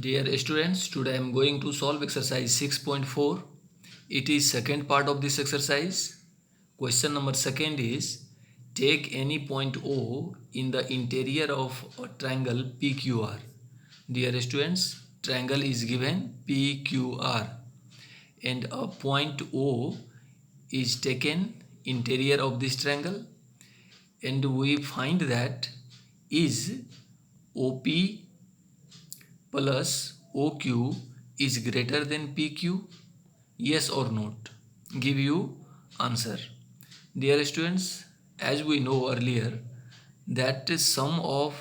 Dear students, today I am going to solve exercise 6.4. It is second part of this exercise. Question number second is, take any point O in the interior of a triangle PQR. Dear students, triangle is given PQR and a point O is taken interior of this triangle, and we find that is OP plus OQ is greater than PQ? Yes or not? Give you answer. Dear students, as we know earlier that sum of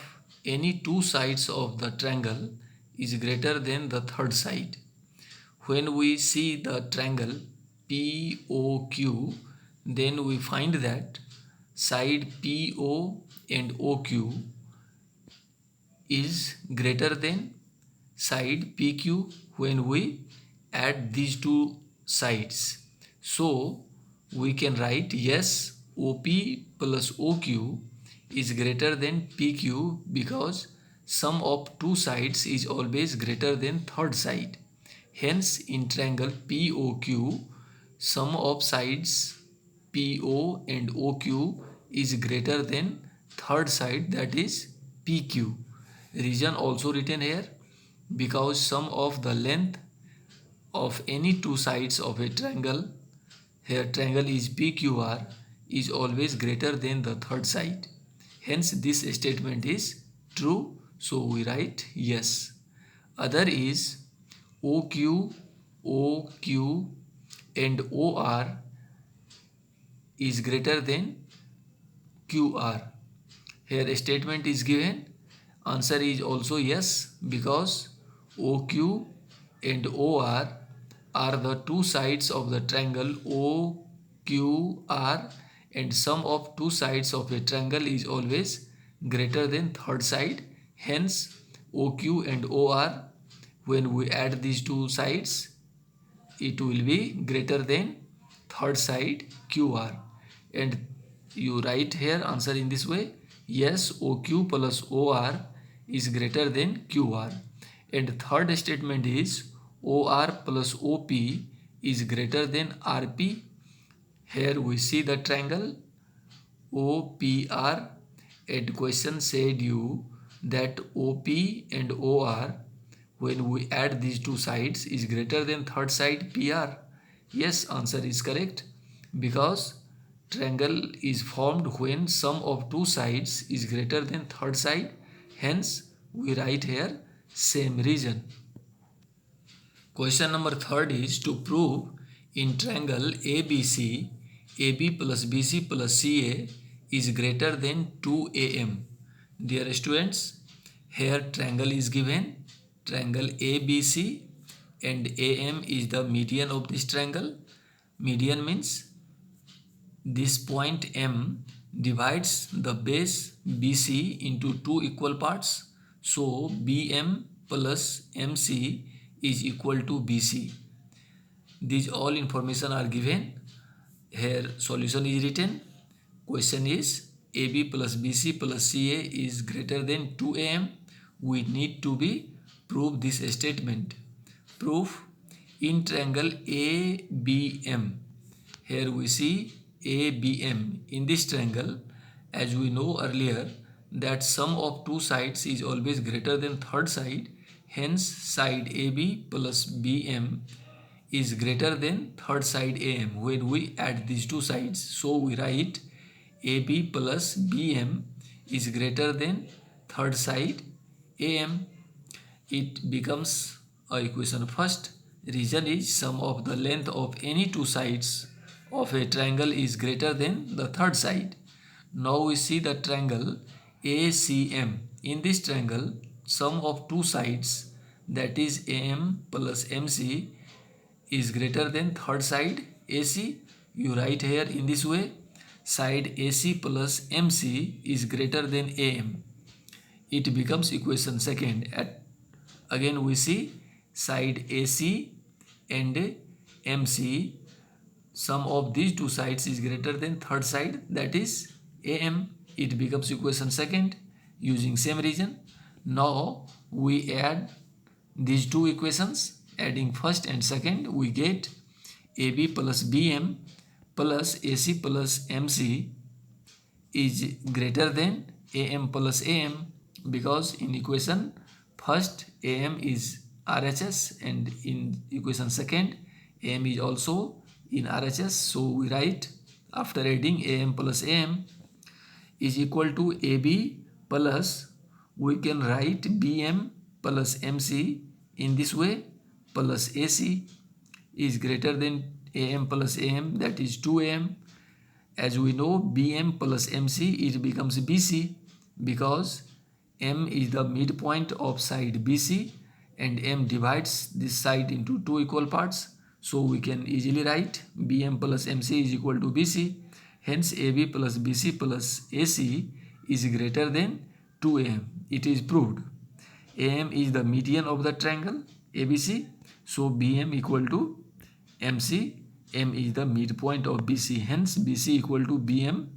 any two sides of the triangle is greater than the third side. When we see the triangle POQ, then we find that side PO and OQ is greater than side PQ when we add these two sides. So we can write yes, OP plus OQ is greater than PQ because sum of two sides is always greater than third side. Hence in triangle POQ, sum of sides PO and OQ is greater than third side, that is PQ. Reason also written here, because sum of the length of any two sides of a triangle, here triangle is PQR, is always greater than the third side. Hence this statement is true, so we write yes. Other is OQ, OQ and OR is greater than QR. Here a statement is given, answer is also yes, because OQ and OR are the two sides of the triangle OQR, and sum of two sides of a triangle is always greater than third side. Hence OQ and OR, when we add these two sides, it will be greater than third side QR. And you write here answer in this way, yes, OQ plus OR is greater than QR. And third statement is OR plus OP is greater than RP. Here we see the triangle OPR, and question said you that OP and OR, when we add these two sides, is greater than third side PR. Yes, answer is correct, because triangle is formed when sum of two sides is greater than third side. Hence we write here same reason. Question number third is to prove in triangle ABC, AB plus BC plus CA is greater than 2AM. Dear students, here triangle is given, triangle ABC, and AM is the median of this triangle. Median means this point M divides the base BC into two equal parts. So BM plus MC is equal to BC. These all information are given. Here solution is written. Question is AB plus BC plus CA is greater than 2AM. We need to be prove this statement. Proof in triangle ABM. Here we see ABM. In this triangle, as we know earlier that sum of two sides is always greater than third side. Hence side AB plus BM is greater than third side AM when we add these two sides. So we write AB plus BM is greater than third side AM. It becomes a equation first. Reason is sum of the length of any two sides of a triangle is greater than the third side. Now we see the triangle ACM. In this triangle, sum of two sides, that is AM plus MC, is greater than third side AC. You write here in this way, side AC plus MC is greater than AM. It becomes equation second. Again we see side AC and MC, sum of these two sides is greater than third side, that is AM. It becomes equation second using same reason. Now we add these two equations, adding first and second, we get AB plus BM plus AC plus MC is greater than AM plus AM, because in equation first AM is RHS and in equation second AM is also in RHS. So we write, after adding AM plus AM is equal to AB plus, we can write BM plus MC in this way, plus AC is greater than AM plus AM, that is 2AM. As we know, BM plus MC, it becomes BC, because M is the midpoint of side BC and M divides this side into two equal parts. So we can easily write BM plus MC is equal to BC. Hence AB plus BC plus AC is greater than 2AM. It is proved. AM is the median of the triangle ABC. So BM equal to MC. M is the midpoint of BC. Hence BC equal to BM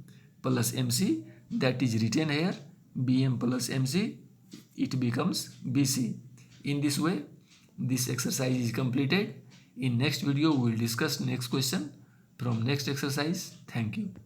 plus MC. That is written here. BM plus MC. It becomes BC. In this way, this exercise is completed. In next video, we will discuss next question from next exercise. Thank you.